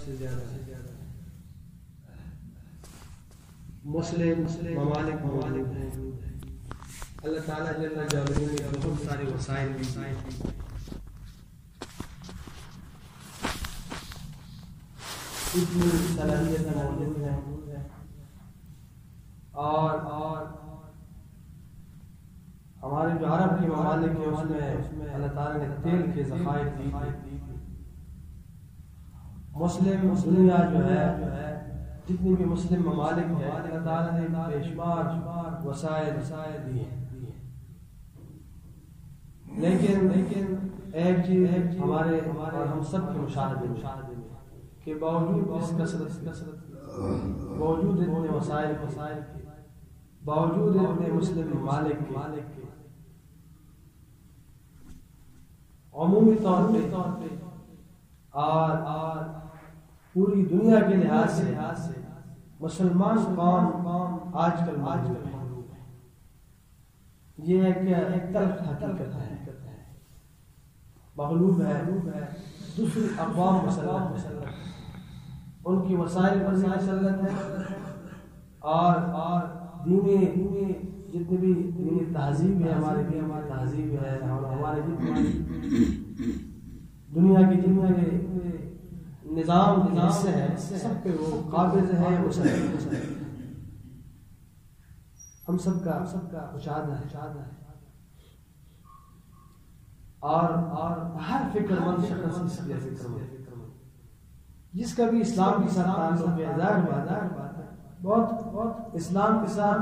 سے زیادہ مسلم ممالک موجود ہیں. اللہ تعالیٰ جل جلالہ نے بہت سارے وسائل دی. اتنی صلاحیت موجود ہے اور ہمارے جو عرب کے ممالک ہیں اس میں اللہ تعالیٰ نے تیل کے ذخائر دی. مسلم دنیا جو ہے جتنی بھی مسلم ممالک ہیں اللہ تعالیٰ نے بے شمار وسائل دیے ہیں. لیکن ایک چیز ہمارے اور ہم سب کے مشاہدے میں کہ باوجود اس کثرت باوجود اتنے وسائل کے باوجود اتنے مسلم ممالک کے عمومی طور پہ اور پوری دنیا کے لحاظ سے مسلمان قوم آج کل مغلوب ہے. یہ ایک تلخ حقیقت ہے. مغلوب ہے دوسری اقوام مسلط ان کی وسائل پر مسلط ہے اور دینی جتنی بھی دینی تہذیب ہے ہماری تہذیب ہے اور ہمارے جتنے دنیا کے نظام کے حصے ہیں سب پہ وہ قابض ہے مسلط. ہم سب کا مشاہدہ ہے اور ہر فکر مند شخص اس کے فکر مند جس کا بھی اسلام کے ساتھ تعلق ہے ظاہر بات ہے بہت اسلام کے ساتھ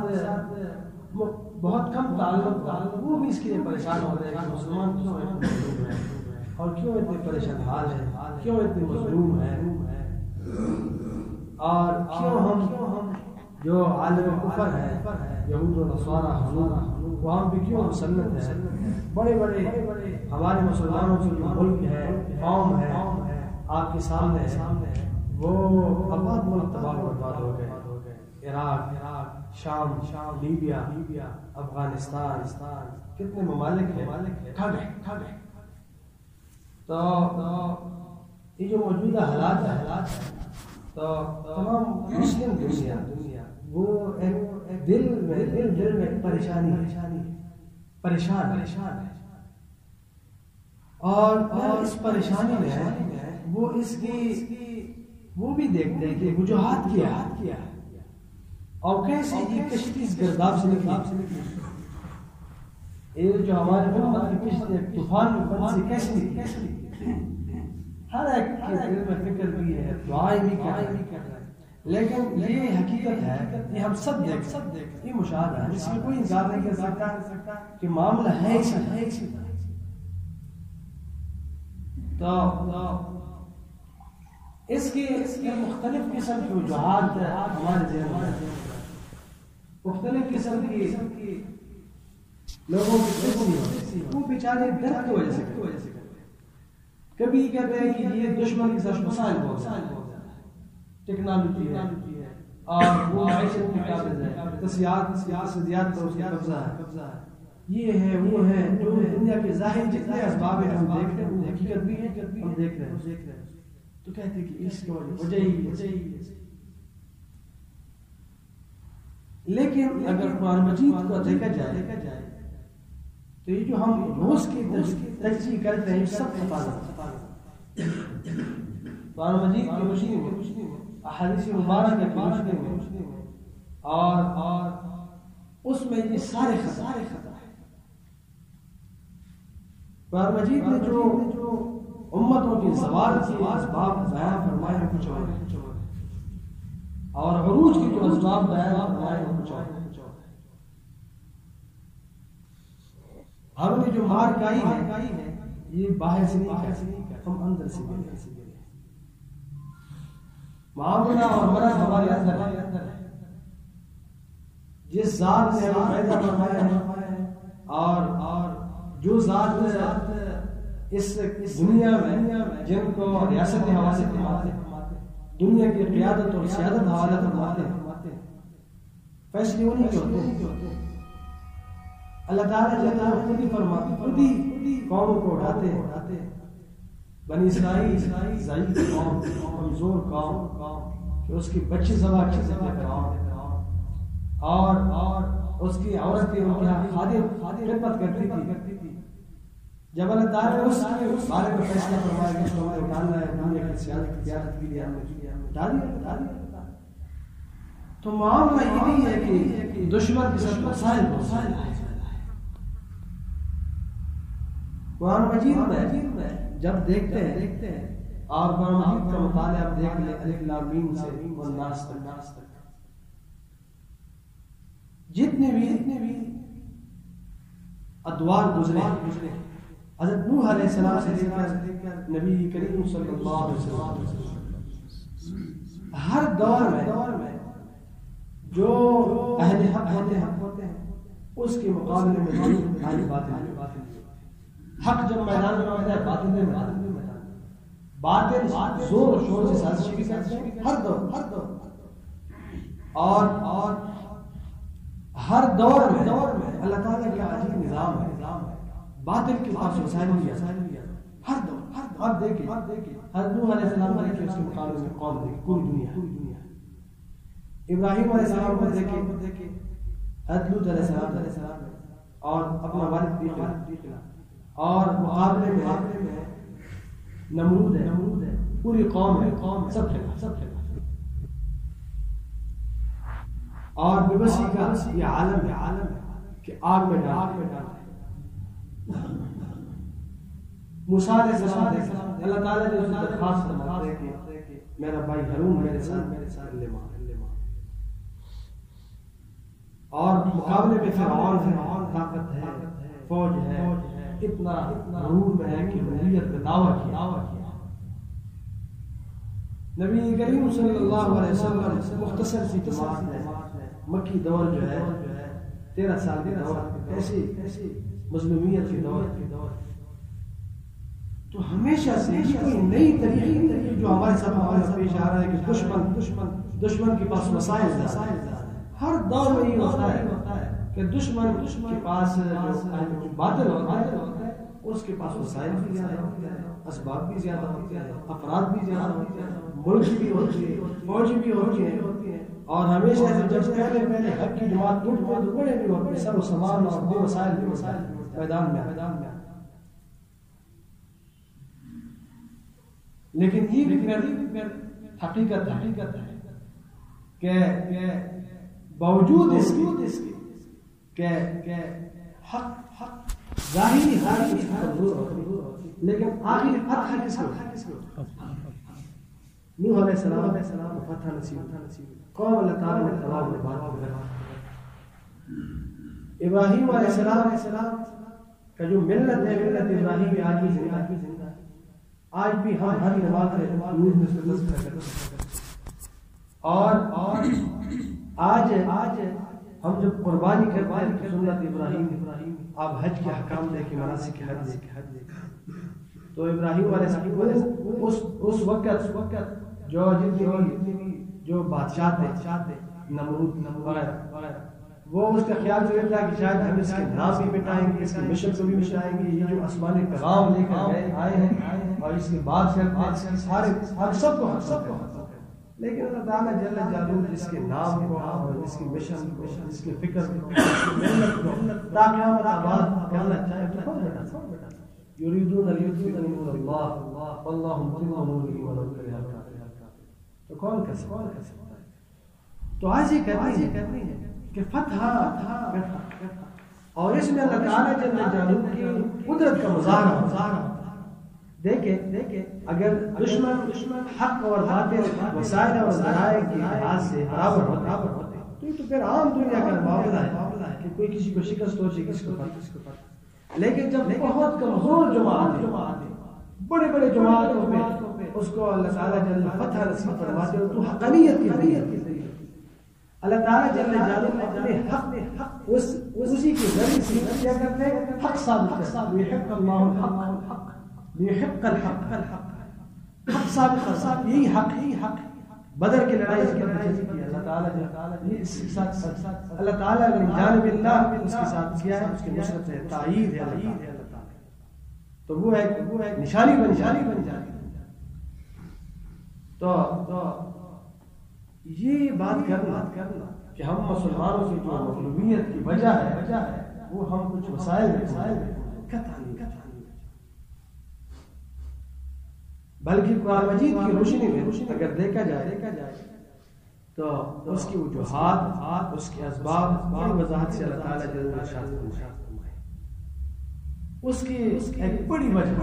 بہت کم تعلق وہ بھی اس کے لیے پریشان ہو رہے ہیں کہ مسلمان کیوں ہے اور کیوں اتنے پریشان حال ہے, کیوں اتنے مظلوم ہے, اور کیوں ہم جو عالم کفر ہے یہود و نصارى وہ ہم بھی کیوں مسلط ہے. بڑے ہمارے مسلمانوں کے جو ملک ہے قوم ہے آپ کے سامنے ہے وہ آباد ملک تباہ و برباد ہو گئے. عراق, شام, لیبیا, افغانستان, کتنے ممالک ہیں کھا گئے. تو یہ جو موجودہ حالات ہے تو تمام مسلم دنیا وہ دل میں پریشان ہے اور اس پریشانی میں وہ اس کی وہ بھی دیکھتے ہیں کہ وجوہات کیا ہے اور کیسے یہ کشتی اس گرداب سے نکلی. یہ جو ہمارے محمد کی کشتی طوفان سے کیسے نکلی, ہر ایک کے دل میں فکر بھی ہے, دعائیں بھی کر رہے ہیں, لیکن یہ حقیقت ہے یہ ہم سب دیکھ یہ مشاہدہ ہے جس میں کوئی انکار نہیں کر سکتا کہ معاملہ ہے اسی طرح. تو اس کی مختلف قسم کی وجوہات ہمارے ذہن میں, مختلف قسم کی لوگوں کی وہ بیچارے درد کی وجہ سے کرتے ہیں. کبھی کہتے ہیں کہ یہ دشمن کے ساتھ مسائل بہت زیادہ ٹیکنالوجی ہے اور وہ معیشت کی قابل ہے, سیاست پر اس کا قبضہ ہے, یہ ہے وہ ہے جو دنیا کے ظاہر جتنے اسباب ہیں ہم دیکھ رہے ہیں وہ حقیقت بھی ہے ہم دیکھ رہے ہیں. تو کہتے ہیں کہ اس کی وجہ ہی ہے. لیکن اگر قرآن مجید کو دیکھا جائے تو یہ جو ہم روز کی تجزیہ کرتے ہیں سب حفاظت قرآن مجید کی روشنی میں, احادیث مبارکہ کی روشنی میں اور اس میں یہ سارے خطا ہے. قرآن مجید نے جو امتوں کی زوال کی اسباب بیان فرمائے ہیں کچھ اور عروج کی جو اسباب بیان فرمائے ہیں کچھ ہم نے جو مار کائی ہے یہ باہر سے نہیں ہم اندر سے گئے. معاملہ اور مرض ہمارے اندر ہے. جس ذات نے ہمیں پیدا فرمایا ہے اور جو ذات اس دنیا میں جن کو ریاست حوالے فرماتے دنیا کی قیادت اور سیادت حوالے فرماتے فیصلے انہیں کے ہوتے ہیں. اللہ تعالیٰ جل خود ہی فرماتے خود ہی قوم کو اٹھاتے ہیں. بنی اسرائیل ضعیف قوم, کمزور کمزور قوم کہ اس کی بچی ذبح کی اور اس کی عورتیں ان کے خادم خدمت کرتی تھی. جب اللہ تعالیٰ نے اس بارے میں فیصلہ فرمایا کہ اس کو ہمیں ڈالنا ہے دنیا کی سیاست کے لیے ہم نے ڈال دیا. تو معاملہ یہ نہیں ہے کہ دشمن کے ساتھ مسائل قرآن مجید میں جب دیکھتے ہیں اور قرآن مجید کا مطالعہ آپ دیکھ لیں الف لام میم سے والناس تک جتنے بھی ادوار گزرے حضرت نوح علیہ السلام سے لے کر نبی کریم صلی اللہ علیہ وسلم ہر دور میں جو اہل حق ہوتے ہیں اس کے مقابلے میں باطل حق جب میدان میں ہوتا ہے باطل میں باطل زور و شور سے سازش بھی کرتے ہیں ہر دور اور ہر دور میں اللہ تعالیٰ کا عجیب نظام ہے. باطل کے پاس وسائل بھی ہر دور آپ دیکھیں حضرت نوح علیہ السلام کو دیکھیں اس کے مقابلے میں قوم دیکھیں پوری دنیا ابراہیم علیہ السلام کو دیکھیں حضرت لوط علیہ السلام اور اپنا والد بھی اور مقابلے میں نمرود ہے پوری قوم ہے سب اور ببسی کا یہ عالم ہے کہ آگ میں ڈال موسیٰ علیہ السلام اللہ تعالیٰ نے اس درخواست فرمایا کہ میرا بھائی ہارون میرے ساتھ لے مار اور مقابلے میں فرعون طاقت ہے فوج ہے اتنا غرور میں ہے کہ نبوت کا دعویٰ کیا. نبی کریم صلی اللہ علیہ وسلم مختصر سی جماعت ہے مکی دور جو ہے 13 سال کے دور ایسی مظلومیت کے دور تو ہمیشہ سے کوئی نئی طریقے جو ہمارے ساتھ پیش آ رہا ہے کہ دشمن کے پاس وسائل ہر دور میں یہ ہوتا ہے کہ دشمن کے پاس جو باطل ہوتا ہے اس کے پاس وسائل بھی زیادہ ہوتے ہیں اسباب بھی زیادہ ہوتے ہیں افراد بھی زیادہ ہوتے ہیں ملک بھی ہوتی ہے فوج بھی ہوتی ہے اور ہمیشہ جب پہلے حق کی جماعت ٹوٹ پڑے تو بڑے بھی ہوتے ہیں سر و سامان اور بے وسائل میدان میں لیکن یہ بھی حقیقت ہے کہ باوجود اس کے حق ظاہری لیکن آخر فتح کس کو نوح علیہ السلام کو فتح نصیب قوم اللہ تعالیٰ نے تباہ و برباد کر دیا. ابراہیم علیہ السلام کا جو ملت ہے ملت ابراہیم آج بھی زندہ آج بھی ہم ہر نماز میں نور میں سے تذکرہ کرتے ہیں اور آج ہم جب قربانی کرتے ہیں سنت ابراہیم آپ حج کے حکام دیکھیں مناسک حج دیکھیں تو ابراہیم علیہ السلام اس وقت جو بادشاہ تھے نمرود وغیرہ وہ اس کا خیال جو تھا کہ شاید ہم اس کے نام بھی مٹائیں گے اس کے مشن کو بھی مٹائیں گے یہ جو آسمانی پیغام لے کر آئے ہیں اور اس کے بعد سارے سب کو لیکن اللہ تعالیٰ جل جلالہ جس کے نام کو اور جس کی مشن کو جس کی فکر کو محنت کو تا قیامت آباد کرنا چاہے تو کون بیٹا یریدون لیطفئوا نور اللہ واللہ متم نورہ ولو کرہ الکافرون تو کون کر سکتا ہے تو آج یہ کرنی ہے کہ فتح اور اس میں اللہ تعالیٰ جل جلالہ کی قدرت کا مظاہرہ دیکھیں اگر دشمن حق اور باطل وسائل اور ذرائع کے لحاظ سے برابر ہوتے تو پھر عام دنیا کا معاملہ ہے کہ کوئی کسی کو شکست ہو کسی کو فتح لیکن جب بہت کمزور جماعت بڑے بڑے جماعتوں پہ اس کو اللہ تعالیٰ جل فتح نصیب فرماتے ہیں تو حقانیت کی ذریعے اللہ تعالیٰ جل جلالہ اپنے حق اسی کے ذریعے سے کیا کرتے ہیں حق ثابت یحق اللہ الحق لیحق الحق حق ثابت یہی حق بدر کی لڑائی اس کے پیچھے کی اللہ تعالیٰ اس کے ساتھ اللہ تعالیٰ نے جانب اللہ اس کے ساتھ کیا ہے اس کی نصرت ہے تائید ہے اللہ تعالیٰ تو وہ ایک نشانی بن جاتی تو یہ بات کرنا کہ ہم مسلمانوں کی جو مغلوبیت کی وجہ ہے وہ ہم کچھ وسائل بلکہ قرآن مجید کی روشنی میں اگر دیکھا جائے تو اس کی وجوہات، اس کے اسباب بڑی وضاحت سے اللہ تعالیٰ جل وعلا اس کی ایک بڑی وجہ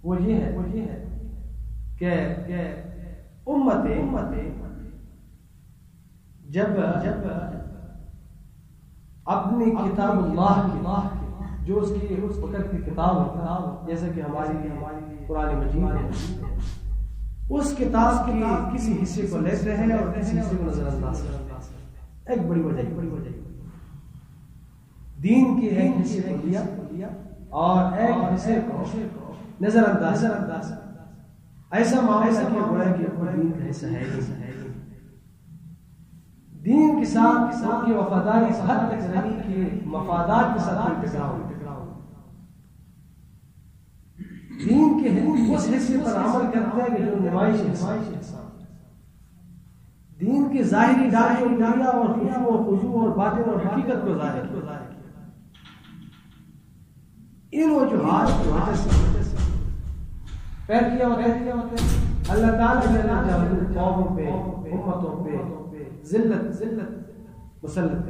وہ یہ ہے کہ امت جب اپنی کتاب اللہ جو اس وقت کی کتاب جیسے کہ ہماری قرآن مجید ہے، اس کتاب کی کسی حصے کو لیتے ہیں اور کسی حصے کو نظر انداز کرتے ہیں. ایک بڑی وجہ دین کی ایک حصے کو لیا اور ایک حصے کو نظر انداز ایسا معاملہ کیا گویا کہ دین کا حصہ ہے دین کے ساتھ کی وفاداری اس حد تک رہی کہ مفادات کے ساتھ ٹکراؤ دین کے اس حصے پر عمل کرتے ہیں کہ جو نمائش حصہ دین کے ظاہری ڈالی اور دنیا اور خشوع و خضوع اور باطن اور حقیقت کو ظاہر کیا. ان وجوہات کی وجہ سے پیر کیا ہوتا ہے اللہ تعالیٰ نے قوموں پہ امتوں پہ ذلت مسلط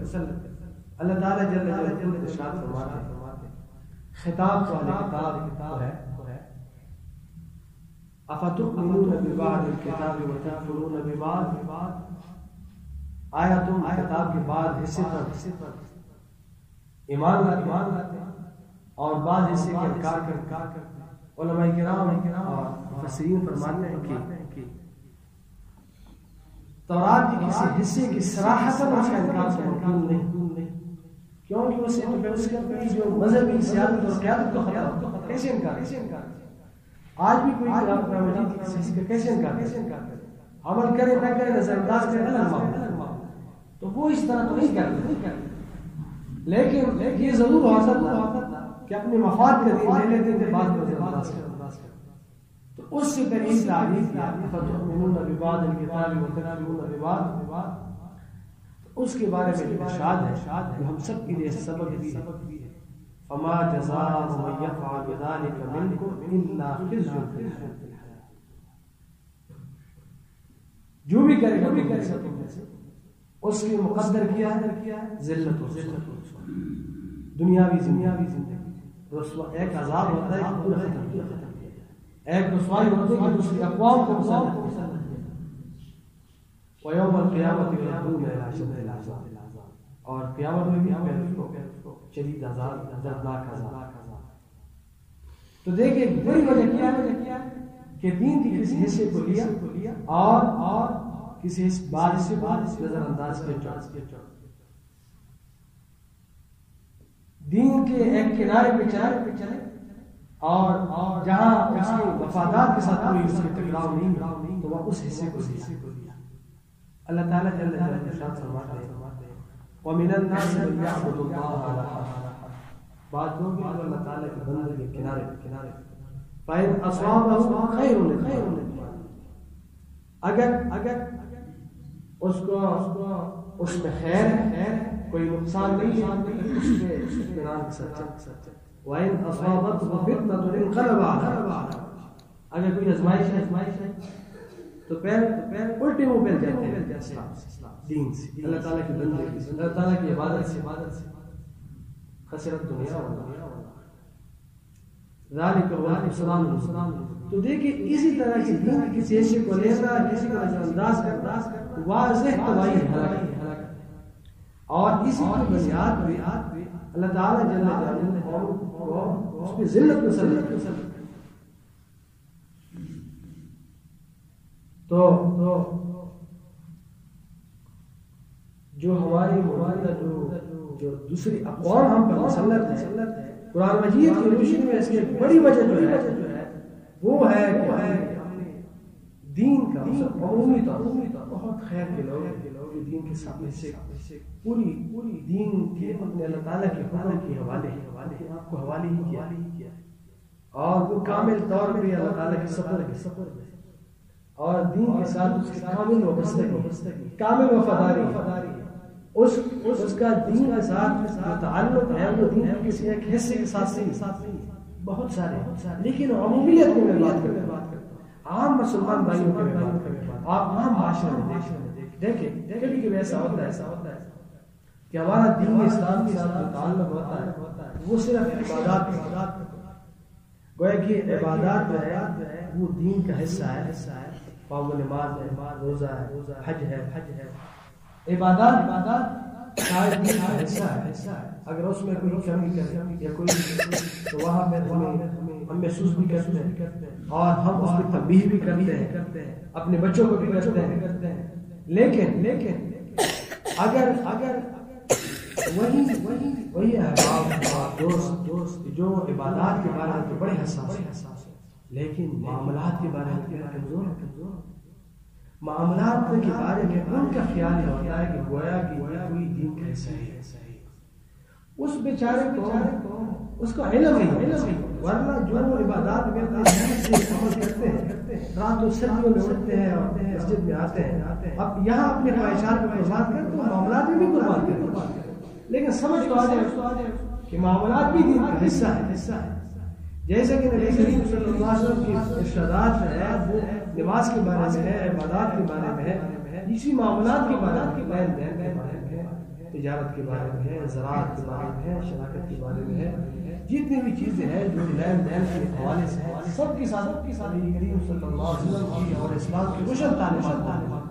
اللہ تعالیٰ جل جلالہ ارشاد فرماتے خطاب تو اہل کتاب ہے افتؤمنون ببعض الکتاب وتکفرون ببعض، آیا تم کتاب کے بعد حصے پر ایمان لاتے اور بعض حصے کا انکار کرتے. علماء کرام اور مفسرین فرماتے ہیں کہ تورات کے کسی حصے کی صراحتاً اس کا انکار ممکن نہیں، کیونکہ اسے تو اس کے جو مذہبی سیاست اور قیادت کو خطرہ کیسے انکار. آج بھی کوئی قرآن مجید کی کسی کا کیسے انکار کرے، عمل کرے نہ کرے نظر انداز کرے الگ معاملہ، تو وہ اس طرح تو نہیں کرتے. لیکن یہ ضرور ہوتا کہ اپنے مفاد کا دین لے لیتے تھے، بعد میں نظر انداز کرتے. تو اس سے پہلے تعریف کیا فتؤمنون ببعض الکتاب وتکفرون ببعض، اس کے بارے میں جو ارشاد ہے کہ ہم سب کے لیے سبق بھی ہے. فما جزاء من يفعل ذلك منكم الا خزي في الحياة، جو بھی کرے گا اس کی مقدر کیا ہے ذلت و رسوا، دنیاوی زندگی رسوا. ایک عذاب ہوتا ہے کہ پورا ختم کیا جائے، ایک رسوائی ہوتی ہے کہ دوسری اقوام کو مسلط کیا جائے. ویوم القیامت یردون الی اشد العذاب، اور قیامت میں بھی ہمیں اس کو شدید عذاب دردناک عذاب. تو دیکھیں بڑی وجہ کیا ہے کہ دین کی کسی حصے کو لیا اور کسی بات سے نظر انداز کیا. دین کے ایک کنارے پہ چلے اور جہاں اس کی وفادات کے ساتھ کوئی اس کے ٹکراؤ نہیں تو وہ اس حصے کو لیا. اللہ تعالیٰ جل جلالہ ارشاد فرماتے ہیں وَمِنَ النَّاسِ مَن يَعْبُدُ اللَّهَ عَلَىٰ حَرْفٍ، بعض لوگ جو اللہ تعالیٰ کے بندے کے کنارے فَإِنْ أَصَابَهُ خَيْرٌ لِلْخَيْرٍ، اگر اس کو اس میں خیر ہے، کوئی نقصان نہیں ہے، اس پہ اطمینان کے ساتھ چل. وَإِنْ أَصَابَتْهُ فِتْنَةٌ انقلب عَلَىٰ، اگر کوئی آزمائش ہے تو پیر الٹے منہ پھیر جاتے ہیں دین سے، اللہ تعالیٰ کی بندے سے، اللہ تعالیٰ کی عبادت سے. خسرت دنیا ذالک هو الخسران المبین. تو دیکھیں اسی طرح سے دین کی کسی حصے کو لینا، کسی کو نظر انداز کرنا واضح تباہی ہے. اور اسی کی بنیاد بھی اللہ تعالیٰ جل جلالہ کو اس پہ ذلت مسلط. تو جو ہماری جو دوسری اقوام ہم پر مسلط ہے، قرآن مجید کی روشنی میں اس کی بڑی وجہ جو ہے وہ ہے کہ ہم نے دین کا عمومی طور بہت خیر کے لوگ جو دین کے سامنے سے پوری دین کے اپنے اللہ تعالیٰ کے حکم کی حوالے ہی کیا، اور وہ کامل طور پہ اللہ تعالیٰ کے سفر میں اور دین کے ساتھ اس کی کامل وابستگی، کامل وفاداری، اس کا دین کے ساتھ تعلق ہے، وہ دین کسی ایک حصے کے ساتھ نہیں، بہت سارے، لیکن عمومیت میں بات کرتا ہوں، عام مسلمان بھائیوں کے بات کرتا ہوں، آپ عام معاشرے میں دیکھیں کبھی کبھی ایسا ہوتا ہے کہ ہمارا دین اسلام کے ساتھ جو تعلق ہوتا ہے وہ صرف عبادات، گویا کہ عبادات جو ہے وہ دین کا حصہ ہے، پابند نماز ہے، روزہ ہے، حج ہے، عبادات شاید دین کا حصہ ہے، اگر اس میں کوئی کمی کرے یا کوئی تو وہاں پہ ہم محسوس بھی کرتے ہیں اور ہم اس کی تنبیہ بھی کرتے ہیں، اپنے بچوں کو بھی کرتے ہیں، لیکن اگر وہی احباب دوست جو عبادات کے بارے میں تو بڑے حساس ہیں، لیکن معاملات کے بارے میں کمزور ہے، معاملات کے بارے میں ان کا خیال ہوتا ہے کہ گویا کہ کوئی دین کا حصہ ہے، اس بیچارے کو اس کا علم نہیں، ورنہ جو عبادات میں عمل کرتے ہیں، رات و سردیوں میں اٹھتے ہیں اور مسجد میں آتے ہیں، اب یہاں اپنے خواہشات کو قربان کر تو معاملات میں بھی قربان کرتے، لیکن سمجھ تو آ جائے کہ معاملات بھی دین کا حصہ ہے، جیسے کہ نبی کریم صلی اللہ علیہ وسلم کی ارشادات ہے وہ نماز کے بارے میں ہے، عبادات کے بارے میں ہے، اسی معاملات کے بارے میں، لین دین کے بارے میں ہے، تجارت کے بارے میں ہے، زراعت کے بارے میں ہے، شراکت کے بارے میں ہے، جتنی بھی چیزیں ہیں جو لین دین کے حوالے سے ہیں، سب کی ساتھ نبی کریم صلی اللہ علیہ وسلم کی اور اسلام کی روشن تعلیمات،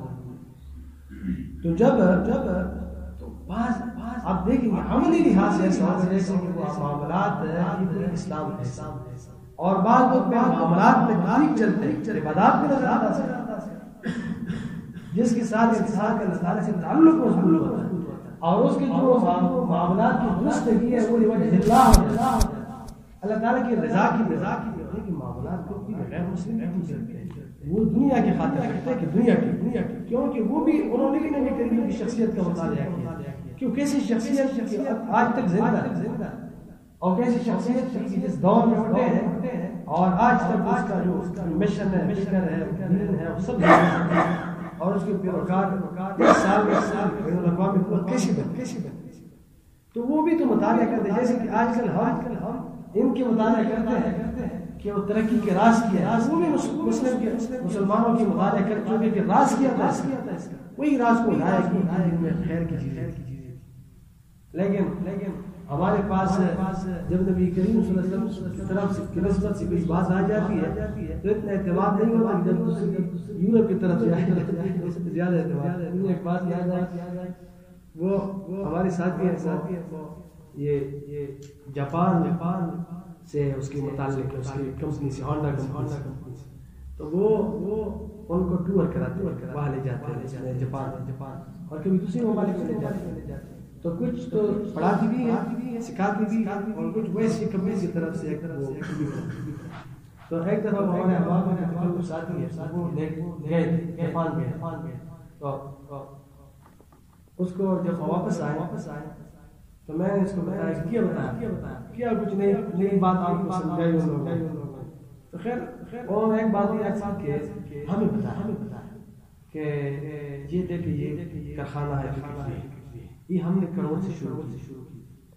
تو جب بعض آپ دیکھیں گے عملی لحاظ سے ایسا ہوگا جیسے کہ وہ معاملات اسلام ہے، اور بعض لوگ معاملات میں ٹھیک چلتے ہیں، عبادات میں نظر آتا ہے، جس کے ساتھ انسان کا اللہ تعالیٰ سے تعلق مضبوط ہوتا ہے، اور اس کے جو معاملات کی درستگی ہے وہ اللہ تعالیٰ کی رضا کی معاملات کو غیر مسلم نہیں چلتے ہیں، وہ دنیا کی خاطر کرتے ہیں کہ دنیا کی، کیونکہ وہ بھی انہوں نے بھی نبی کریم کی شخصیت کا مطالعہ کیا، کیوں کیسی شخصیت آج تک زندہ ہے، اور کیسی شخصیت کی جس دور میں اٹھے ہیں اور آج تک اس کا جو مشن ہے، فکر ہے، دین ہے، وہ سب اور اس کے پیروکار سال بین الاقوامی حکومت کیسی بنتی، تو وہ بھی تو مطالعہ کرتے ہیں، جیسے کہ آج کل ہم ان کے مطالعہ کرتے ہیں کہ وہ ترقی کے راز کیا ہے، وہ بھی مسلمانوں کی مطالعہ کرتے ہیں کہ راز کیا تھا اس کا، وہی راز کو لائے کہ دین میں خیر کی چیزیں، لیکن ہمارے پاس جب نبی کریم صلی اللہ علیہ وسلم کی طرف سے کی نسبت سے کوئی بات آ جاتی ہے تو اتنا اعتماد نہیں ہوتا کہ جب یورپ کی طرف سے زیادہ اعتماد ہے، ایک بات یاد ہے، وہ ہمارے ساتھی ہیں، یہ جاپان سے اس کے متعلق اس کی کمپنی سے ہونڈا کمپنی سے، تو وہ ان کو ٹور کراتے ہیں، وہاں لے جاتے ہیں جاپان، اور کبھی دوسرے ممالک میں لے جاتے ہیں، تو کچھ تو پڑھاتی بھی ہے، سکھاتی بھی، اور کچھ ویسی کمپنی کی طرف سے تو ایک دفعہ ہمارے احباب میں ساتھی ہے، وہ گئے جاپان گئے، تو اس کو جب واپس آئے تو میں نے اس کو بتایا کیا کچھ نئی بات آپ کو سمجھائی ان لوگوں نے، تو خیر اور ایک بات یہ کہ ہمیں بتایا کہ یہ دیکھیں یہ کارخانہ ہے، یہ ہم نے کروڑ سے شروع کی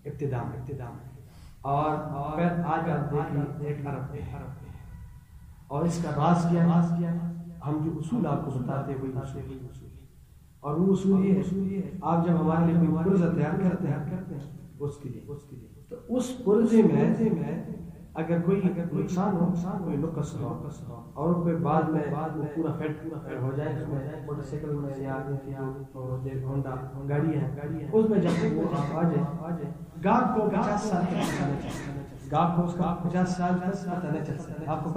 ابتدا میں، اور پھر آج آپ دیکھیں 1 ارب ہے، اور اس کا راز کیا ہے، ہم جو اصول آپ کو بتاتے ہیں وہی اصول، اور وہ اصول یہ ہے آپ جب ہمارے لیے کوئی پرزہ تیار کرتے ہیں اس کے لیے تو اس پرزے میں اگر کوئی نقصان ہو، کوئی نقص ہو، اور کوئی بعد میں پورا فیٹ ہو جائے، اس میں موٹر سائیکل میں یا ہونڈا گاڑی ہے، اس میں جب وہ آ جائے گاہک کو 50 سال تک گاہک کو اس کا 50 سال تک پتہ نہیں چل سکتا، آپ کو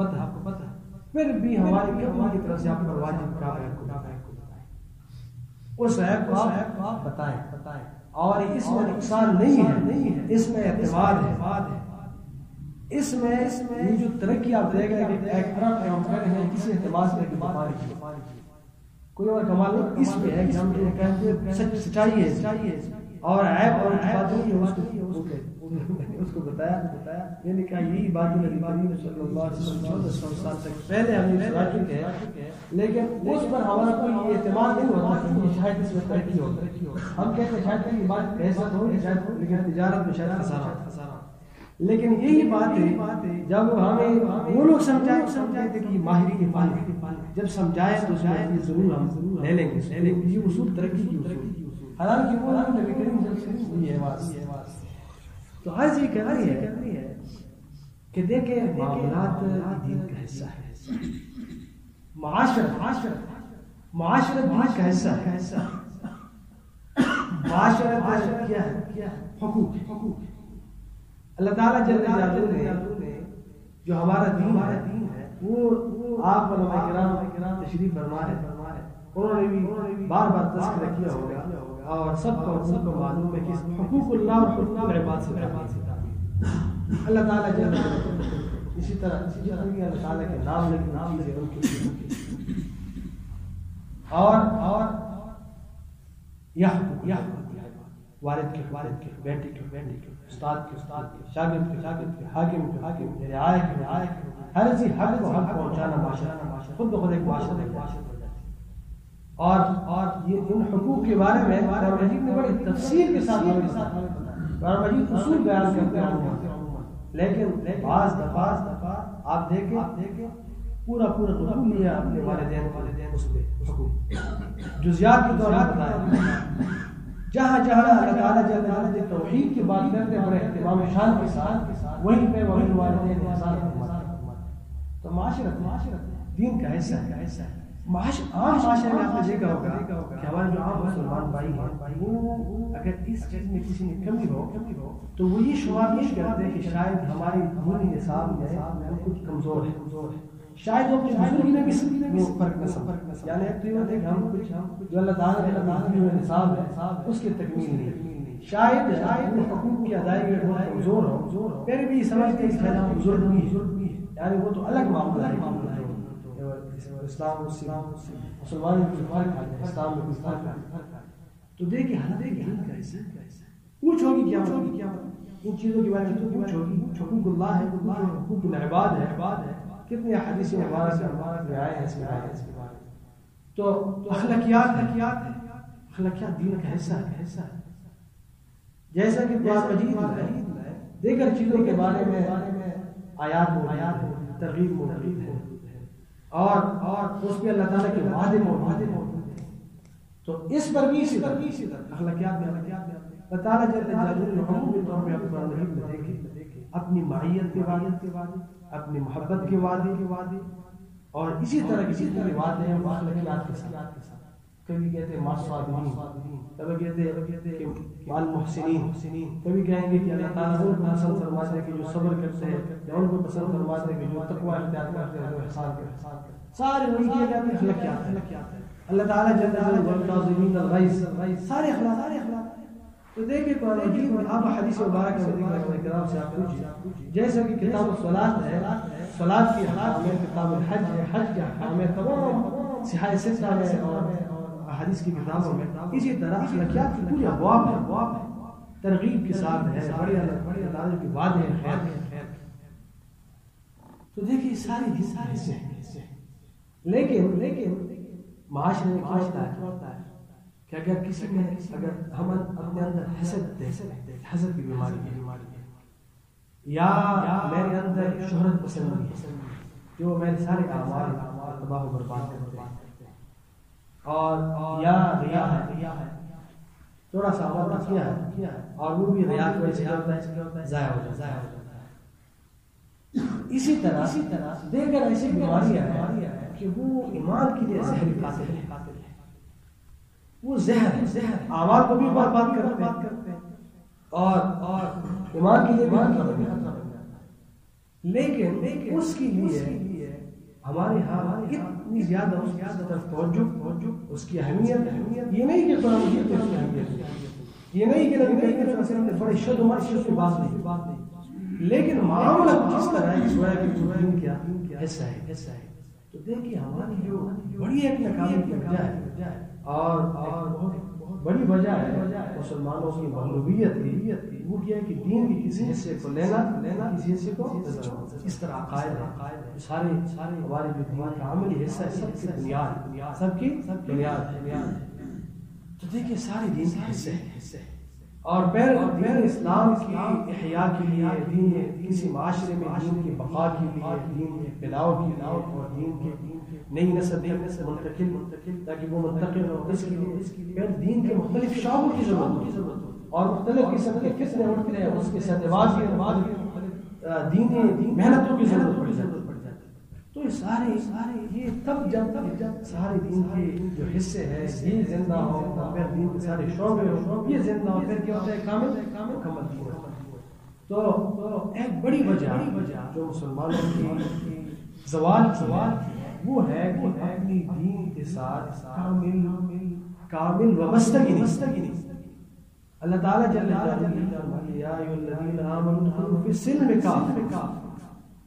پتہ پھر بھی ہماری کمپنی کی طرف سے آپ پر واجب کا ہے اس ایپ کو آپ بتائیں، اور اس میں نقصان نہیں ہے، اس میں اعتماد ہے، اس میں یہ جو ترقی آپ دے گا کہ ایک ارب ہے، ہم کہہ رہے ہیں کسی اعتماد سے کوئی اور کمال نہیں، اس میں ہے کہ ہم جو کہتے ہیں سچائی ہے، اور عیب اور بات نہیں ہے اس کو اس کو بتایا میں نے کہا یہی بات نبی کریم صلی اللہ علیہ وسلم 1400 سال تک پہلے ہم نے سنا چکے ہیں، لیکن اس پر ہمارا کوئی اعتماد نہیں ہوتا کہ شاید اس میں ترقی ہو. ہم کہتے ہیں شاید یہ بات ایسا ہو شاید، لیکن تجارت میں شاید خسارہ. لیکن یہی بات ہے جب ہمیں وہ لوگ سمجھائے تھے کہ ماہرین فن جب سمجھائے تو شاید یہ ضرور ہم لے لیں گے. یہ اصول ترقی کی اصول، حالانکہ وہ نبی کریم صلی اللہ علیہ وسلم یہ بات. تو آج یہ کرنی ہے کہ دیکھیں معاملات دین کا حصہ ہے، معاشرت دین کا حصہ ہے. معاشرت کیا ہے؟ حقوق. اللہ تعالیٰ جل جلالہ نے جو ہمارا دین ہے وہ آپ علماء کرام تشریف فرما ہے، انہوں نے بھی بار بار تذکرہ کیا ہوگا اور سب کو معلوم ہے کہ حقوق اللہ اور حقوق العباد سے اللہ تعالیٰ جل جلالہ اسی طرح اللہ تعالیٰ کے نام لے کے نام لے ان کے اور یا والد کے بیٹے کے استاد کے شاگرد کے حاکم کے رعایا کے ہر چیز حق کو حق پہنچانا معاشرہ خود بخود ایک معاشرہ ہو جاتی ہے. اور یہ ان حقوق کے بارے میں قرآن مجید نے بڑی تفصیل کے ساتھ قرآن مجید اصول بیان کرتے ہیں، لیکن بعض دفعہ آپ دیکھیں پورا رسول لیا اپنے والدین اس پہ حقوق جزیات کے طور پر بتایا. جہاں اللہ تعالیٰ جل جلالہ توحید کی بات کرتے ہیں بڑے اہتمام شان کے ساتھ، وہیں پہ وہی والدین احسان فرماتے. تو معاشرت دین کا حصہ ہے. عام معاشرے میں آپ نے دیکھا ہوگا کہ ہمارے جو عام مسلمان بھائی ہیں وہ اگر اس چیز میں کسی میں کمی ہو تو وہ یہ شمار نہیں کرتے کہ شاید ہماری دینی نصاب میں کچھ کمزور ہے، شاید وہ اپنی بزرگی میں بھی وہ فرق نہ سمجھ. یعنی ایک تو یہ ہوتا ہے کہ ہم جو اللہ تعالیٰ نے ہمیں نصاب ہے اس کی تکمیل نہیں، شاید وہ حقوق کی ادائیگی میں بہت کمزور ہو، پھر بھی سمجھتے ہیں کہ ہم بزرگ بھی ہے، یعنی وہ تو الگ معاملہ ہے. اسلام مسلمان اسلام میں کچھ فرق ہے. تو دیکھیں دین کا حصہ پوچھ ہوگی کیا ان چیزوں کے بارے میں پوچھ ہوگی. حقوق اللہ ہے، حقوق العباد ہے، کتنی حدیث مبارک آئے ہیں اس کے بارے میں. تو اخلاقیات دین کا حصہ ہے. جیسا کہ قرآن مجید میں دیگر چیزوں کے بارے میں آیات ترغیب موجود ہے اور اس میں اللہ تعالیٰ کے وعدے موجود ہیں. تو اس پر بھی اسی طرح اخلاقیات میں اللہ تعالیٰ جل جلالہ نے حقوق کے طور پہ قرآن مجید میں دیکھے اپنی معیت کے وعدے، اپنی محبت کے وعدے اور اسی طرح کسی طرح وعدے ہیں اخلاقیات کے ساتھ. کبھی کہتے ہیں معصومین، کبھی کہتے ہیں کہ المحسنین، کبھی کہیں گے کہ اللہ تعالیٰ ان کو پسند فرماتے ہیں کہ جو صبر کرتے ہیں، یا ان کو پسند فرماتے ہیں کہ جو تقوی اختیار کرتے ہیں، جو احسان کرتے ہیں. سارے وہی کیے جاتے ہیں اخلاقیات. اللہ تعالیٰ جل جلالہ والکاظمین الغیظ، سارے اخلاق. تو دیکھیں قرآن مجید میں آپ حدیث مبارک سے کرام سے آپ پوچھیں، جیسا کہ کتاب الصلاۃ ہے، صلاۃ کی احکام ہے، کتاب الحج ہے، حج کے احکام ہے، تمام صحاح ستہ میں اور حدیث کی کتابوں میں اسی طرح اخلاقیات کی پوری ابواب ہے، ترغیب کے ساتھ ہے، بڑے اللہ کی وعدے ہیں خیر. تو دیکھیں ساری حصے ہیں. لیکن معاشرے میں کیا ہوتا ہے کہ اگر کسی میں ہم اپنے اندر حسد کی بیماری ہے، یا میرے اندر شہرت پسندی ہے جو میرے سارے اعمال تباہ و برباد کرتے ہیں، اور یا ریا ہے، تھوڑا سا عمل کیا ہے اور وہ بھی ریا کی وجہ سے ضائع ہو جاتا ہے. اسی طرح دیگر ایسی بیماریاں ہیں کہ وہ ایمان کے لیے زہر قاتل ہے. وہ زہر اعمال کو بھی برباد کرتے ہیں اور ایمان کے لیے بھی خطرہ بن جاتا ہے. لیکن اس کے لیے ہمارے ہاں اتنی زیادہ اس کی طرف توجہ، اس کی اہمیت، یہ نہیں کہ قرآن مجید میں اس کی اہمیت، یہ نہیں کہ نبی کریم صلی اللہ علیہ وسلم نے بڑے شد و مرشد کی بات نہیں، لیکن معاملہ کس طرح ہے، اس وجہ کی دین کیا حصہ ہے. تو دیکھیے ہماری جو بڑی ایک ناکامی کی وجہ ہے اور بہت بڑی وجہ ہے مسلمانوں کی مغلوبیت کی، وہ کیا ہے کہ دین کے کسی حصے کو لینا کسی حصے کو اس طرح عقائد ہے سارے ہمارے جو دین کا عملی حصہ ہے سب کی بنیاد سب کی بنیاد تو دیکھیے سارے دین کے حصے اور پھر دین اسلام کی احیاء کے لیے دین کسی معاشرے میں دین کی بقا کے لیے دین کے پھیلاؤ کے لیے اور دین کے نئی نسل منتقل تاکہ وہ منتقل ہو اس کے لیے پھر دین کے مختلف شعبوں کی ضرورت ہو اور مختلف قسم کے فتنے اٹھتے ہیں اس کے سدواز کے دینی محنتوں کی ضرورت پڑ جاتی تو یہ سارے یہ تب جب سارے دین کے جو حصے ہیں یہ زندہ ہو پھر دین کے سارے شعبے ہو یہ زندہ ہو پھر کیا ہوتا ہے کامل مکمل دین تو ایک بڑی وجہ جو مسلمانوں کی زوال وہ ہے کہ اپنی دین کے ساتھ کامل وابستگی نہیں اللہ تعالیٰ جل جلالہ یا ایھا الذین آمنوا ادخلوا فی السلم کافہ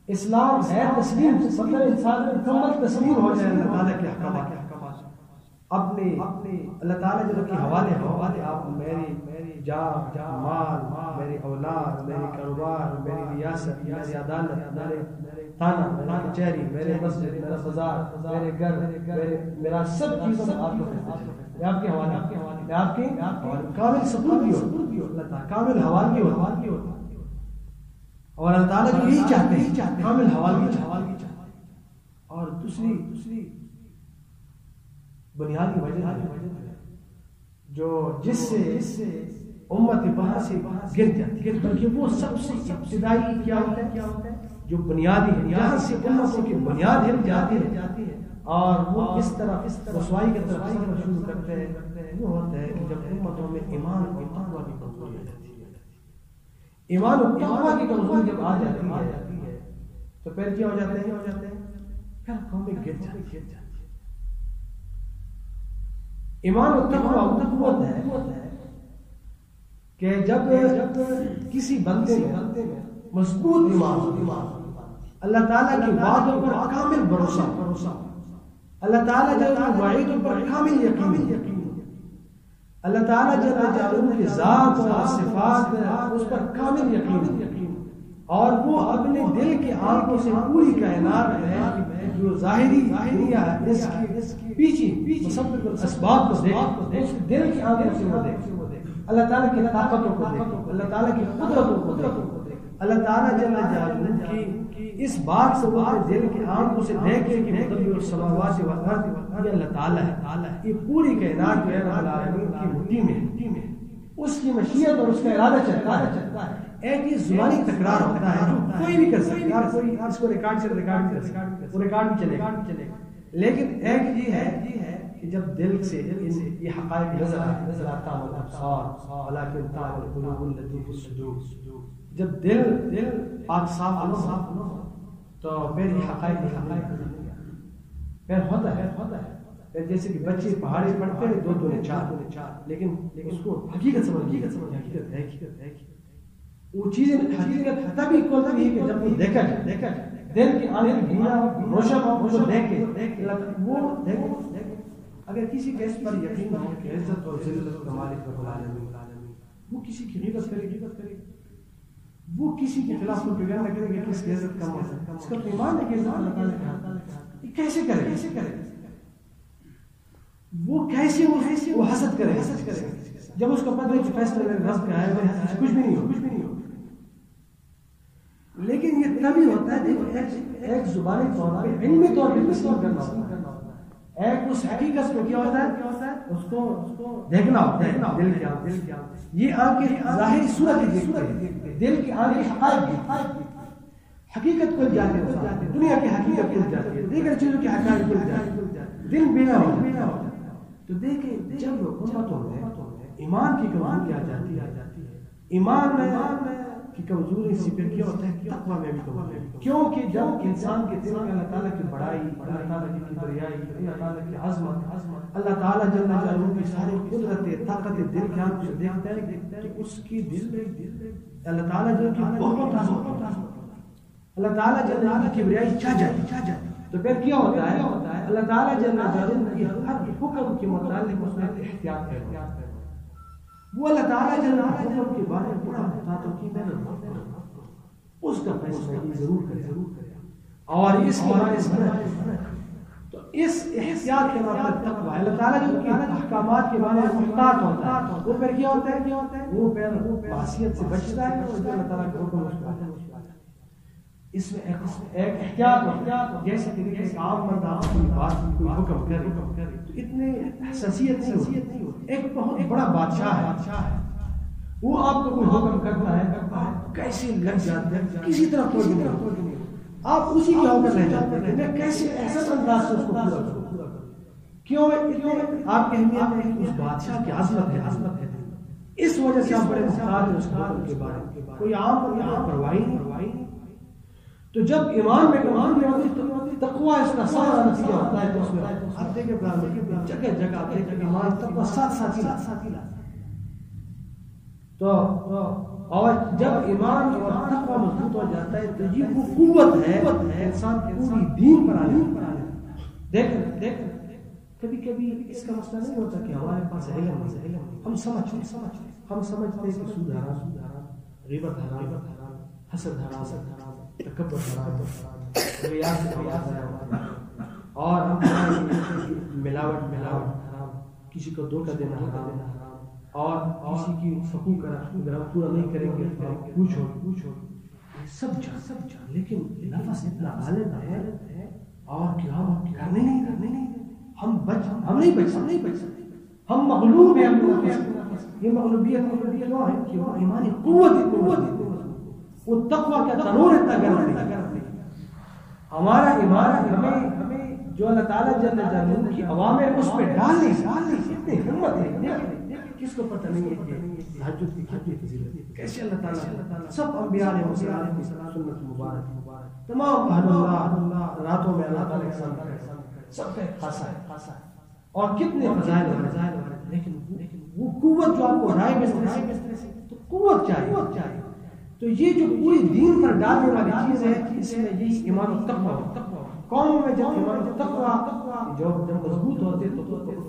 اسلام ہے تسلیم مطلب انسان مکمل تسلیم ہو جائے اللہ تعالیٰ کے احکامات اپنے اللہ تعالیٰ جل کے حوالے آپ میری جان مال میری اولاد میری کاروبار میری ریاست میری عدالت میرے تھانہ میری کچہری میرے مسجد میرا بازار میرے گھر میرا سب چیزوں آپ کو آپ کے حوالے آپ کے کامل سپرد بھی ہو اللہ تعالیٰ کامل حوالگی ہو اور اللہ تعالیٰ جو یہی چاہتے ہیں کامل حوالگی چاہتے اور دوسری بنیادی وجہ جو جس سے امت وہاں سے گر جاتی ہے بلکہ وہ سب سے ابتدائی کیا ہوتا ہے جو بنیادی ہے جہاں سے امتوں کی بنیاد ہل جاتی ہے اور وہ اس طرح رسوائی کی طرف سفر شروع کرتے ہیں وہ ہوتا ہے کہ جب امتوں میں ایمان اور تقویٰ کی کمزوری آ جاتی ہے ایمان اور تقویٰ کی کمزوری جب آ جاتی ہے تو پھر کیا ہو جاتے ہیں پھر قومیں گر جاتی ہیں ایمان اور تقویٰ ہے کہ جب کسی بندے میں مضبوط ایمان اللہ تعالیٰ کے وعدوں پر کامل بھروسہ اللہ تعالیٰ جل وعیدوں پر کامل یقین اللہ تعالیٰ جل جلالہ کی ذات اور صفات اس پر کامل یقین اور وہ اپنے دل کے آنکھوں سے پوری کائنات ہے جو ظاہری دنیا ہے اس کی پیچھے مسبب الاسباب کو دیکھ اس دل کی آنکھوں سے وہ دیکھ اللہ تعالیٰ کی طاقتوں کو دیکھ اللہ تعالیٰ کی قدرتوں کو دیکھ اللہ تعالیٰ جل جلالہ کی اس بات کو دل کی آنکھوں سے دیکھے کہ مدبر السماوات والارض یہ اللہ تعالیٰ ہے یہ پوری کائنات جو ہے رب العالمین کی مٹی میں اس کی مشیت اور اس کا ارادہ چلتا ہے ایک یہ زبانی تکرار ہوتا ہے جو کوئی بھی کر سکتا ہے کوئی اس کو ریکارڈ سے ریکارڈ کر سکتا ہے وہ ریکارڈ بھی چلے گا لیکن ایک یہ ہے کہ جب دل سے یہ حقائق نظر آتا ہے الابصار ولکن تعمل القلوب التي في الصدور جب دل پاک صاف نہ ہو تو پھر یہ حقائق پھر ہوتا ہے جیسے کہ بچے پہاڑی پڑھتے ہیں دو چار لیکن اس کو حقیقت سمجھ حقیقت ہے وہ چیزیں حقیقت تبھی کھولتی ہے کہ جب وہ دیکھا جائے دل کی آنکھ بینا روشن ہو وہ دیکھے وہ دیکھے اگر کسی کے اس پر یقین ہو کہ عزت اور ذلت کا مالک رب العالمین وہ کسی کی غیبت کرے وہ کسی کے خلاف کوئی بیان نہ کرے کہ کس کی عزت کم ہے اس کا تو ایمان ہے کہ عزت اللہ تعالیٰ کا یہ کیسے کرے وہ کیسے وہ حسد کرے جب اس کو پتہ ہے کہ فیصلہ میرے رب کا ہے کچھ بھی نہیں ہو لیکن یہ تبھی ہوتا ہے ایک زبانی طور پہ علمی طور پہ تسلیم کرنا ہوتا ہے ایک اس حقیقت کو کیا ہوتا ہے اس کو دیکھنا ہوتا ہے دل کے یہ آنکھیں ظاہری صورت دیکھتے ہیں دل کی آنکھیں حقیقت کو جاتے ہیں دنیا کی حقیقت کو جاتی ہے دیگر چیزوں کی حقائق کو جاتی ہے دل بینا ہو تو دیکھیں جب امتوں میں ایمان کی کمزوری آ جاتی ہے ایمان کی کمزوری سے پھر کیا ہوتا ہے تقویٰ میں بھی کمزوری کیونکہ جب انسان کے دل میں اللہ تعالیٰ کی بڑائی اللہ تعالیٰ کی کبریائی اللہ تعالیٰ کی عظمت اللہ تعالیٰ جل جلالہ کی ساری قدرت طاقت دل کے آنکھ سے دیکھتا ہے کہ اس کی دل اللہ تعالیٰ جل کی بہت عظمت اللہ تعالیٰ جل جلالہ کی کبریائی چاہ جاتی تو پھر کیا ہوتا ہے اللہ تعالیٰ جل جلالہ کی ہر حکم کے متعلق اس میں احتیاط ہے وہ اللہ تعالیٰ جل حکم کے بارے میں بڑا بتاتا کہ میں نے اس کا فیصلہ یہ ضرور کرے اور اس کے بارے میں تو اس احتیاط کے نام پر تقوی اللہ تعالیٰ جو کہ احکامات کے بارے میں محتاط ہوتا ہے وہ پھر کیا ہوتا ہے وہ پھر معصیت سے بچتا ہے اور جو اللہ تعالیٰ کے حکم اس کو اس میں ایک احتیاط ہوتا ہے جیسے کہ ایک عام بندہ کوئی بات کوئی حکم کرے تو اتنے حساسیت نہیں ہوتی ایک بہت بڑا بادشاہ ہے وہ آپ کو کوئی حکم کرتا ہے کیسے لگ جاتے ہیں کسی طرح کوئی نہیں آپ اسی کے حکم رہ جاتے ہیں میں کیسے احسن انداز سے اس کو پورا کروں کیوں آپ کہیں گے اس بادشاہ کی عظمت ہے اس وجہ سے آپ بڑے محتاط ہیں اس حکم کے بارے میں کوئی عام پرواہی نہیں تو جب ایمان میں ہوتی تو تقوی اس کا سارا نتیجہ ہوتا ہے تو اس میں آپ دیکھیں جگہ آپ دیکھیں ایمان تقوی ساتھ ہی تو اور جب ایمان اور تقوی مضبوط ہو جاتا ہے تو یہ وہ قوت ہے انسان کے پوری دین پر آنے دیکھ کبھی اس کا مسئلہ نہیں ہوتا کہ ہمارے پاس علم ہم سمجھتے ہیں کہ سود حرام غیبت حرام حسد حرام تکبر حرام ریا سے کماتا ہے اور ہم ملاوٹ حرام کسی کو دھوکہ دینا حرام اور کسی کی حقوق اگر ہم پورا نہیں کریں گے پوچھو سب جان لیکن نفس اتنا غالب ہے اور کیا ہم کرنے نہیں ہم نہیں بچ سکتے ہم مغلوب ہیں یہ مغلوبیت کیوں ہے کہ وہ ایمانی قوت وہ تقوی کا تنور اتنا گرم ہمارا ایمان ہمیں جو اللہ تعالیٰ جل جلالہ کی عوامر اس پہ ڈال نہیں اتنی ہمت ہے کس کو پتہ نہیں ہے کہ تہجد کی کتنی فضیلت کیسے اللہ تعالیٰ سب انبیاء علیہ السلام کی سنت مبارک تمام اہل اللہ راتوں میں اللہ تعالیٰ کے سامنے سب کا ایک خاصہ ہے اور کتنے فضائل لیکن وہ قوت جو آپ کو رائے بسترے سے تو قوت چاہیے تو یہ جو پوری دین پر ڈالنے والی چیز ہے اس میں یہی ایمان و تقوی قوم میں جب ایمان و تقوی جب مضبوط ہوتے تو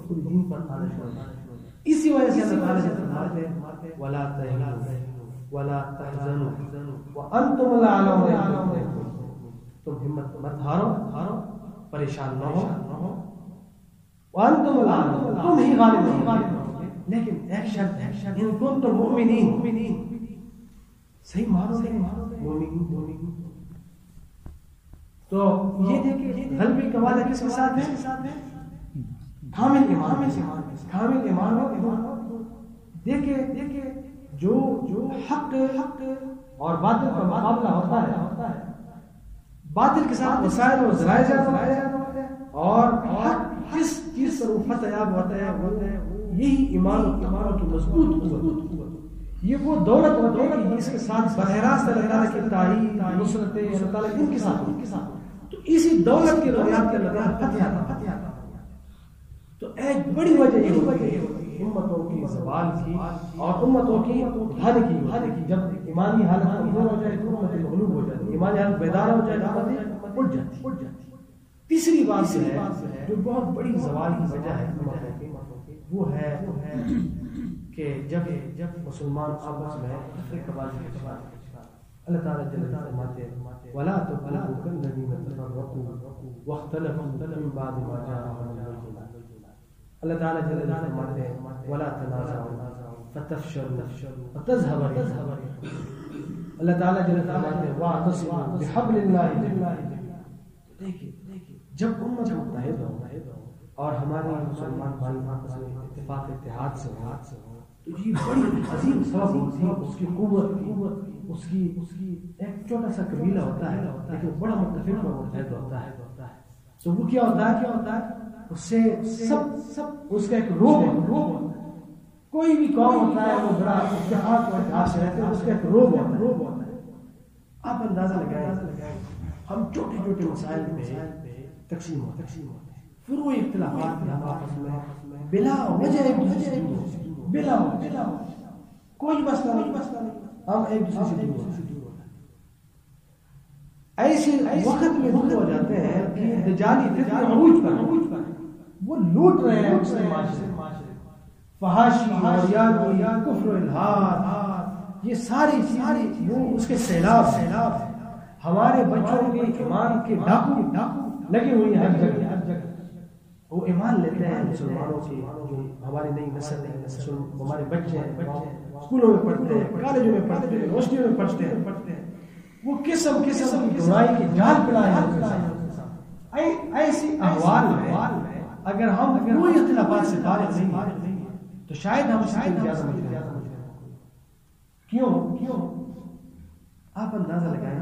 پوری دین پر آنا شروع ہوتا ہے اسی وجہ سے اللہ تعالیٰ سے فرماتے ہیں ولا تهنوا ولا تحزنوا وانتم الاعلون تم ہمت مت ہارو پریشان نہ ہو وانتم الاعلون تم ہی غالب ہو لیکن ایک شرط ہے ان کنتم مؤمنین صحیح مانو مومن تو یہ دیکھیں غلبے کا وعدہ کس کے ساتھ ہے کامل ایمان دیکھیں جو حق اور باطل کا مقابلہ ہوتا ہے باطل کے ساتھ وسائل اور ذرائع ہوتے ہیں اور حق کس چیز پر وہ فتح یاب ہوتا ہے یہی ایمان کی مضبوط قوت یہ وہ دولت ہوتی ہے کہ اس کے ساتھ براہ راست اللہ تعالیٰ کی تعریف نصرت اللہ تعالیٰ ان کے ساتھ تو اسی دولت کی بنیاد پر اللہ تعالیٰ فتح آتا تو ایک بڑی وجہ یہ ہوتی ہے امتوں کی زوال کی اور امتوں کی بھانے کی جب ایمانی حالت کمزور ہو جائے تو امت مغلوب ہو جاتی ہے ایمانی حالت بیدار ہو جائے تو امت اٹھ جاتی تیسری بات ہے جو بہت بڑی زوال کی وجہ ہے وہ ہے کہ جب مسلمان آپس میں تفریق اللہ تعالیٰ جل فرماتے ہیں ولا تكونوا كالذين تفرقوا واختلفوا من بعد ما جاءهم البينات اللہ تعالیٰ جل فرماتے ہیں ولا تنازعوا فتفشلوا وتذهب ريحكم اللہ تعالیٰ جل فرماتے ہیں واعتصموا بحبل الله جميعا دیکھیں جب امت متحد ہو اور ہمارے مسلمان بھائی آپس میں اتفاق اتحاد سے ہو تو یہ بڑی عظیم سبب ہوتی ہے اس کی قوت اس کی ایک چھوٹا سا قبیلہ ہوتا ہے لیکن بڑا متفق اور متحد ہوتا ہے تو وہ کیا ہوتا ہے اس سے سب اس کا ایک روب ہوتا ہے کوئی بھی قوم ہوتا ہے وہ بڑا اتحاد اور اتحاد سے رہتے ہیں اس کا ایک روب ہوتا ہے آپ اندازہ لگائیں ہم چھوٹے مسائل پہ تقسیم ہوتے ہیں فروعی اختلافات میں ہم آپس میں بلا وجہ ایک دوسرے سے بلا کوئی مسئلہ نہیں ہم ایک دوسرے سے دور ہوتے ہیں ایسے وقت میں دور ہو جاتے ہیں کہ دجالی فتنہ عروج پر وہ لوٹ رہے ہیں اپنے معاشرے فحاشی موریانی کفر و الحاد، یہ ساری چیزیں وہ اس کے سیلاب ہمارے بچوں کے ایمان کے ڈاکو لگے ہوئے ہیں ہر جگہ۔ وہ ایمان لیتے ہیں مسلمانوں کے، جو ہماری نئی نسل ہمارے بچے ہیں، اسکولوں میں پڑھتے ہیں، کالجوں میں پڑھتے ہیں، یونیورسٹیوں میں پڑھتے ہیں، وہ قسم کی برائی کے جال پلائے ہیں۔ ایسی احوال میں اگر ہم کوئی اختلافات سے فارغ نہیں تو شاید ہم سے زیادہ مجرم۔ کیوں؟ آپ اندازہ لگائیں،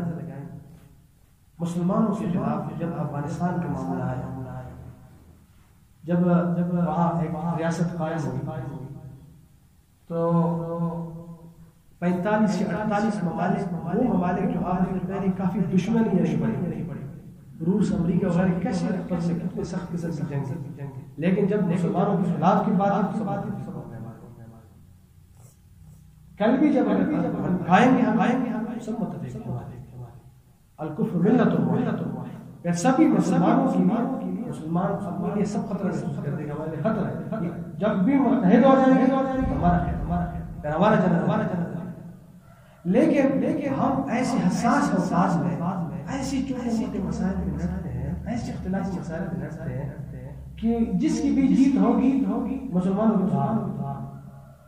مسلمانوں کے خلاف جب افغانستان کا معاملہ آیا، جب وہاں ایک ریاست قائم ہوئی تو 45 یا 48 ممالک، وہ ممالک جو آپ نے پہلے کافی دشمنی نہیں پڑی، روس، امریکہ وغیرہ کیسے کتنے سخت قسم کی جنگ، لیکن جب مسلمانوں کے خلاف کی بات کل بھی جب ہم کھائیں گے ہم سب متفق ہمارے الکفر ملت واحد، سبھی مسلمانوں کی مسلمان اپنے لیے سب خطرہ محسوس کرتے ہیں، ہمارے خطر ہے، جب بھی متحد ہو جائیں گے ہمارا جنت۔ لیکن ہم ایسے حساس اوقات میں ایسی چھوٹے موٹے مسائل پہ لڑتے ہیں، ایسے اختلافی مسائل پہ لڑتے ہیں کہ جس کی بھی جیت ہوگی مسلمانوں کو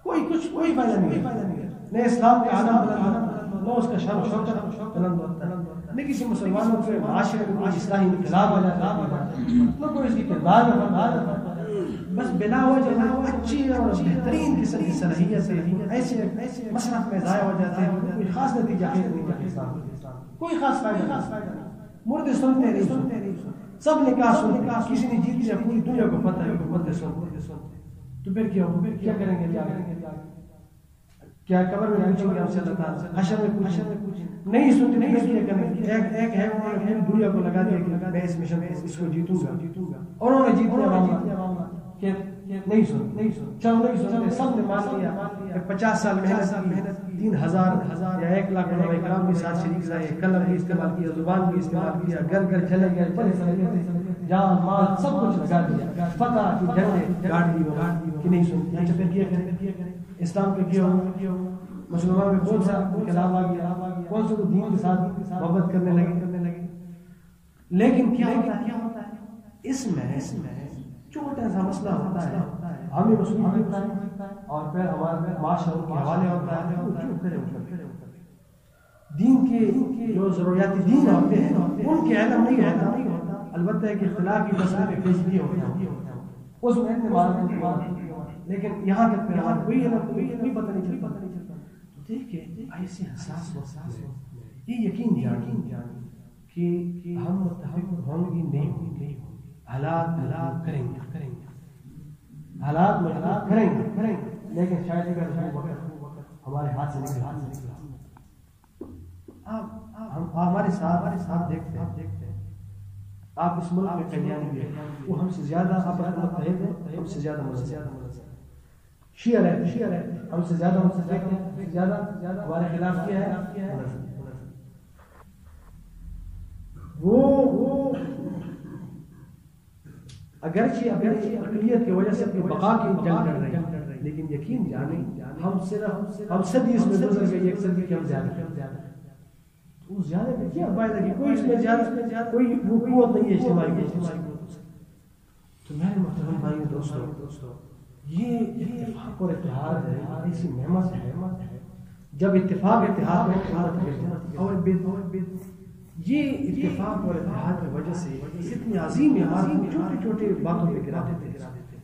کوئی فائدہ نہیں ہے، نہ اسلام کا عالم بلند، نہ اس کا شان و شوکت بلند ہوتا ہے، نہ کسی مسلمانوں کے معاشرے میں کوئی اصلاحی انقلاب آ جاتا ہے، نہ کوئی اس کی کردار میں بدلاؤ آتا ہے، بس بلا وجہ اچھی اور بہترین قسم کی صلاحیت ایسے مصرف میں ضائع ہو جاتے ہیں، کوئی خاص نتیجہ نہیں نکلتا، کوئی خاص فائدہ نہیں، مردے سنتے نہیں، سب نے کہا کسی نے جیت لیا، پوری دنیا کو پتہ ہے مردے سنتے، تو پھر کیا کریں گے؟ کیا قبر میں پوچھیں گے ہم سے اللہ تعالیٰ، حشر میں پوچھیں نہیں سنتے، نہیں کیا کریں؟ ایک ہے انہوں نے دنیا کو لگا دیا کہ میں اس مشن میں اس کو جیتوں گا، اور انہوں نے جیت لیا کہ نہیں سنتے، سب نے مان لیا، 50 سال محنت 3000 یا 1 لاکھ علماء کرام کے ساتھ شریک رہے، قلم بھی استعمال کیا، زبان بھی استعمال کیا، گھر چلے گئے، بڑے سارے جان مال سب کچھ لگا دیا، فتح کی جنگیں گاڑی کہ نہیں سنتے، اچھا پھر کیا کریں؟ اسلام کے کیا ہو، مسلمانوں میں کون سا انقلاب آ گیا، کون سے دین کے ساتھ محبت کرنے لگے، لیکن کیا ہوتا ہے اس میں چھوٹا سا مسئلہ ہوتا ہے، ہمیں مسلمان ہوتا ہے اور پھر ہمارے معاشرے کے حوالے ہوتا ہے، وہ چوپ کرے دین کے جو ضروریات دین ہوتے ہیں ان کے علم نہیں ہوتا، البتہ ایک اختلاف کی مسئلے میں پیچیدگی ہوتی ہے، اس میں اعتماد، لیکن یہاں تک پہ ہمارا کوئی پتہ نہیں چلتا، تو دیکھیں ایسے حساس یہ یقین جانیں کہ ہم متفق ہوں گے نہیں ہوں گے، حالات کریں گے، حالات کریں گے، لیکن شاید اگر ہمارے ہاتھ سے نکلا ہم ہمارے ساتھ دیکھتے ہیں، آپ اس ملک میں قیدیان بھی ہیں، وہ ہم سے زیادہ متحد ہیں، ہم سے زیادہ مذہب شیعہ رہتے، ہم سے زیادہ متفق ہیں، زیادہ ہمارے خلاف کیا ہے وہ اگرچہ اقلیت کی وجہ سے اپنی بقا کی جنگ لڑ رہے ہیں، لیکن یقین جانیں ہم صدی اس میں گزر گئی، ایک صدی کے ہم زیادہ وہ زیادہ میں کیا فائدہ کہ کوئی اس میں زیادہ کوئی قوت نہیں ہے اجتماعی قوت، تو میرے محترم بھائیو دوستو، یہ اتفاق اور اتحاد ہے، ایسی نعمت ہے، جب اتفاق میں اور یہ اتفاق اور اتحاد کی وجہ سے اتنی عظیم ہمارے چھوٹی باتوں پہ گرا دیتے ہیں،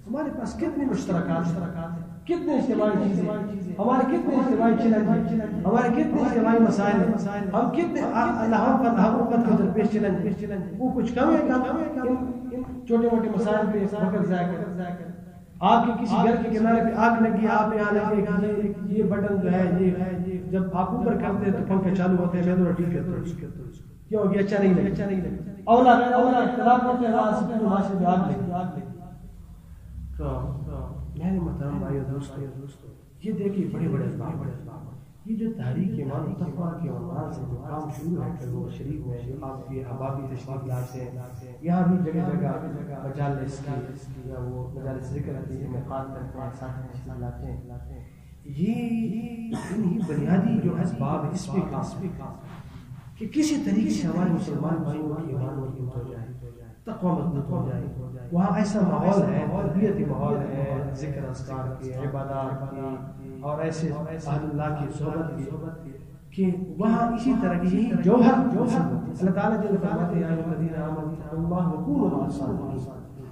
ہمارے پاس کتنے مشترکات ہیں، کتنے اجتماعی چیزیں، ہمارے کتنے اجتماعی چیلنج، ہمارے کتنے اجتماعی مسائل، ہم کتنے حکومت کے درپیش چیلنج، وہ کچھ کم ہے چھوٹے موٹے مسائل پہ وقت ضائع کر، آپ کے کسی گھر کے کنارے پہ آگ لگی، آپ یہاں لگے یہ بٹن جو ہے یہ جب آپ اوپر کرتے ہیں تو پنکھے چالو ہوتے ہیں، میں تو ٹھیک ہے کیا ہو گیا، اچھا نہیں لگے، اولا اختلاف ہوتے ہیں، معاشرے میں آگ لگی، تو میرے محترم بھائیو دوستو، یہ دیکھیے بڑے اسباب، یہ جو تحریک ایمان و تقویٰ کے عنوان سے جو کام شروع ہے کہ وہ شریف میں آپ کے احبابی تشریف لاتے ہیں، یہاں بھی جگہ جگہ مجالس کی یا وہ مجالس ذکر کی انعقاد کرتے ہیں، ساتھ تشریف لاتے ہیں. یہ انہی بنیادی جو اسباب اس پہ کام کہ کسی طریقے سے ہمارے مسلمان بھائیوں کی ایمان مضبوط ہو جائے، تقویٰ مضبوط ہو جائے. وہاں ایسا ماحول ہے، تربیتی ماحول ہے، ذکر اذکار کی، عبادات کی اور ایسے اہل اللہ کی صحبت کی کہ وہاں اسی طرح کی یہی جوہر اللہ تعالیٰ جل فرماتے ہیں الذین آمنوا اللہ وکونوا مع الصادقین.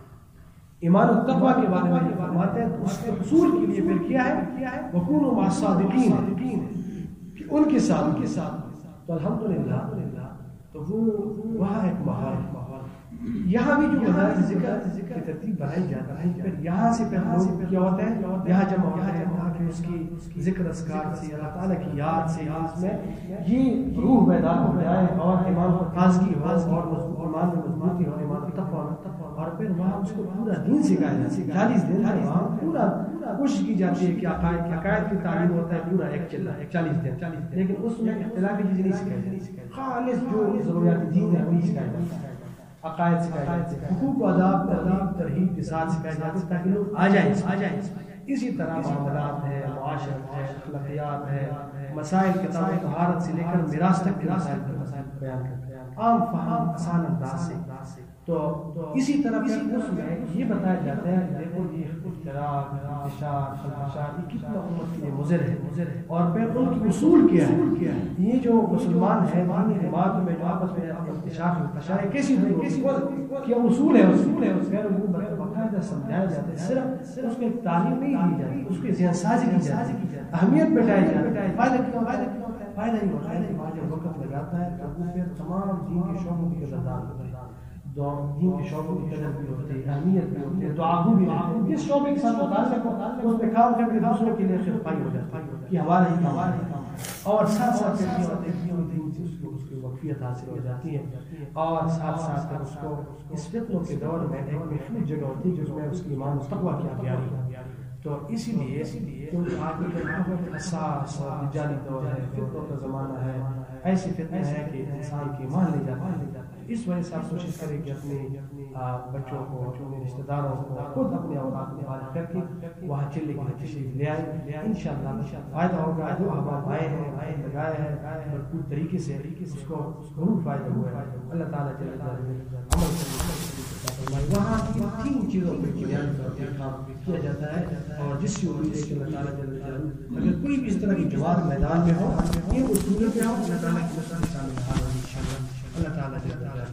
ایمان و تقویٰ کے بارے میں فرماتے ہیں تو اس کے حصول کے لیے پھر کیا ہے وکونوا مع الصادقین، کہ ان کے ساتھ. تو الحمدللہ تو وہ وہاں ایک ماحول یہاں بھی جو مدارس ذکر کی ترتیب بنائی جاتا ہے، پھر یہاں سے پھر لوگ کیا ہوتا ہے یہاں جمع ہوتے ہیں تاکہ اس کی ذکر اذکار سے اللہ تعالیٰ کی یاد سے اس میں یہ روح بیدار ہو جائے اور ایمان پر تازگی ہو اور ایمان میں مضبوطی ہو، ایمان کی تقویٰ. اور پھر وہاں اس کو پورا دین سکھایا جاتا ہے. 40 دن میں وہاں پورا کوشش کی جاتی ہے کہ عقائد کی تعلیم ہوتا ہے پورا 40 دن، لیکن اس میں اختلافی چیزیں نہیں سکھائی جاتی، خالص جو ضروریات دین ہے وہی سکھائی جاتی ہے. عقائد سکھائے جاتے ہیں، حقوق و آداب ترغیب کے ساتھ سکھائے جاتے ہیں تاکہ لوگ آ جائیں. اسی طرح معاملات ہے، معاشرت ہے، اخلاقیات ہے، مسائل کتاب طہارت سے لے کر میراث تک کے مسائل بیان کرتے ہیں عام فہم آسان انداز سے. تو اسی طرح پھر اس میں یہ بتایا جاتا ہے کہ دیکھو یہ اختراع، انتشار یہ کتنا امت کے لیے مضر ہے اور پھر ان کی اصول کیا ہے. یہ جو مسلمان ہیں دینی جماعت میں جو آپس میں انتشار ہے کیسی کیا اصول ہے اس پھر وہ باقاعدہ سمجھایا جاتا ہے. صرف اس میں تعلیم نہیں دی جاتی، اس کی ذہن سازی کی جاتی ہے، اہمیت بتائی جاتی ہے. فائدہ ہی ہوتا ہے کہ جب وقت لگاتا ہے تو وہ پھر تمام دین کے شعبوں کی قدردان ہوتا ہے، دین کے شعبوں کی قدر بھی ہوتی ہے، اہمیت بھی ہوتی ہے، دعا بھی ہوتی ہے. جس شعبے کے ساتھ متعلق ہو اس پہ کام کر کے دوسروں کے لیے خدمت ہو جاتی ہے کہ ہمارا ہی کام اور ساتھ ساتھ اس کی وقفیت حاصل ہو جاتی ہے اور ساتھ ساتھ اس کو اس فتنوں کے دور میں ایک محفوظ جگہ ہوتی ہے جس میں اس کی ایمان و تقویٰ کی آبیاری. تو اسی لیے کیونکہ آج بہت حساس اور جعلی دور ہے، فتنوں کا زمانہ ہے، ایسی فتنہ ہے کہ انسان کی ایمان لے جاتا ہے. اس وجہ سے آپ کوشش کریں کہ اپنے بچوں کو، اپنے رشتہ داروں کو خود اپنے اوقات میں فارغ کر کے وہاں چلے کے تشریف لے آئیں. انشاءاللہ فائدہ ہوگا. جو احباب آئے ہیں لگائے ہیں بھرپور طریقے سے اس کو ضرور فائدہ ہوا ہے. اللہ تعالیٰ جل جلالہ عمل کرنے وہاں تین چیزوں پر کام کیا جاتا ہے اور جس سے امید ہے کہ اللہ تعالیٰ جل جلالہ اگر کوئی بھی اس طرح کی جواب میدان میں ہو یہ اصولوں پہ ہو اللہ تعالیٰ کی نصرت سامنے حاضر انشاءاللہ. اللہ تعالیٰ جل جلالہ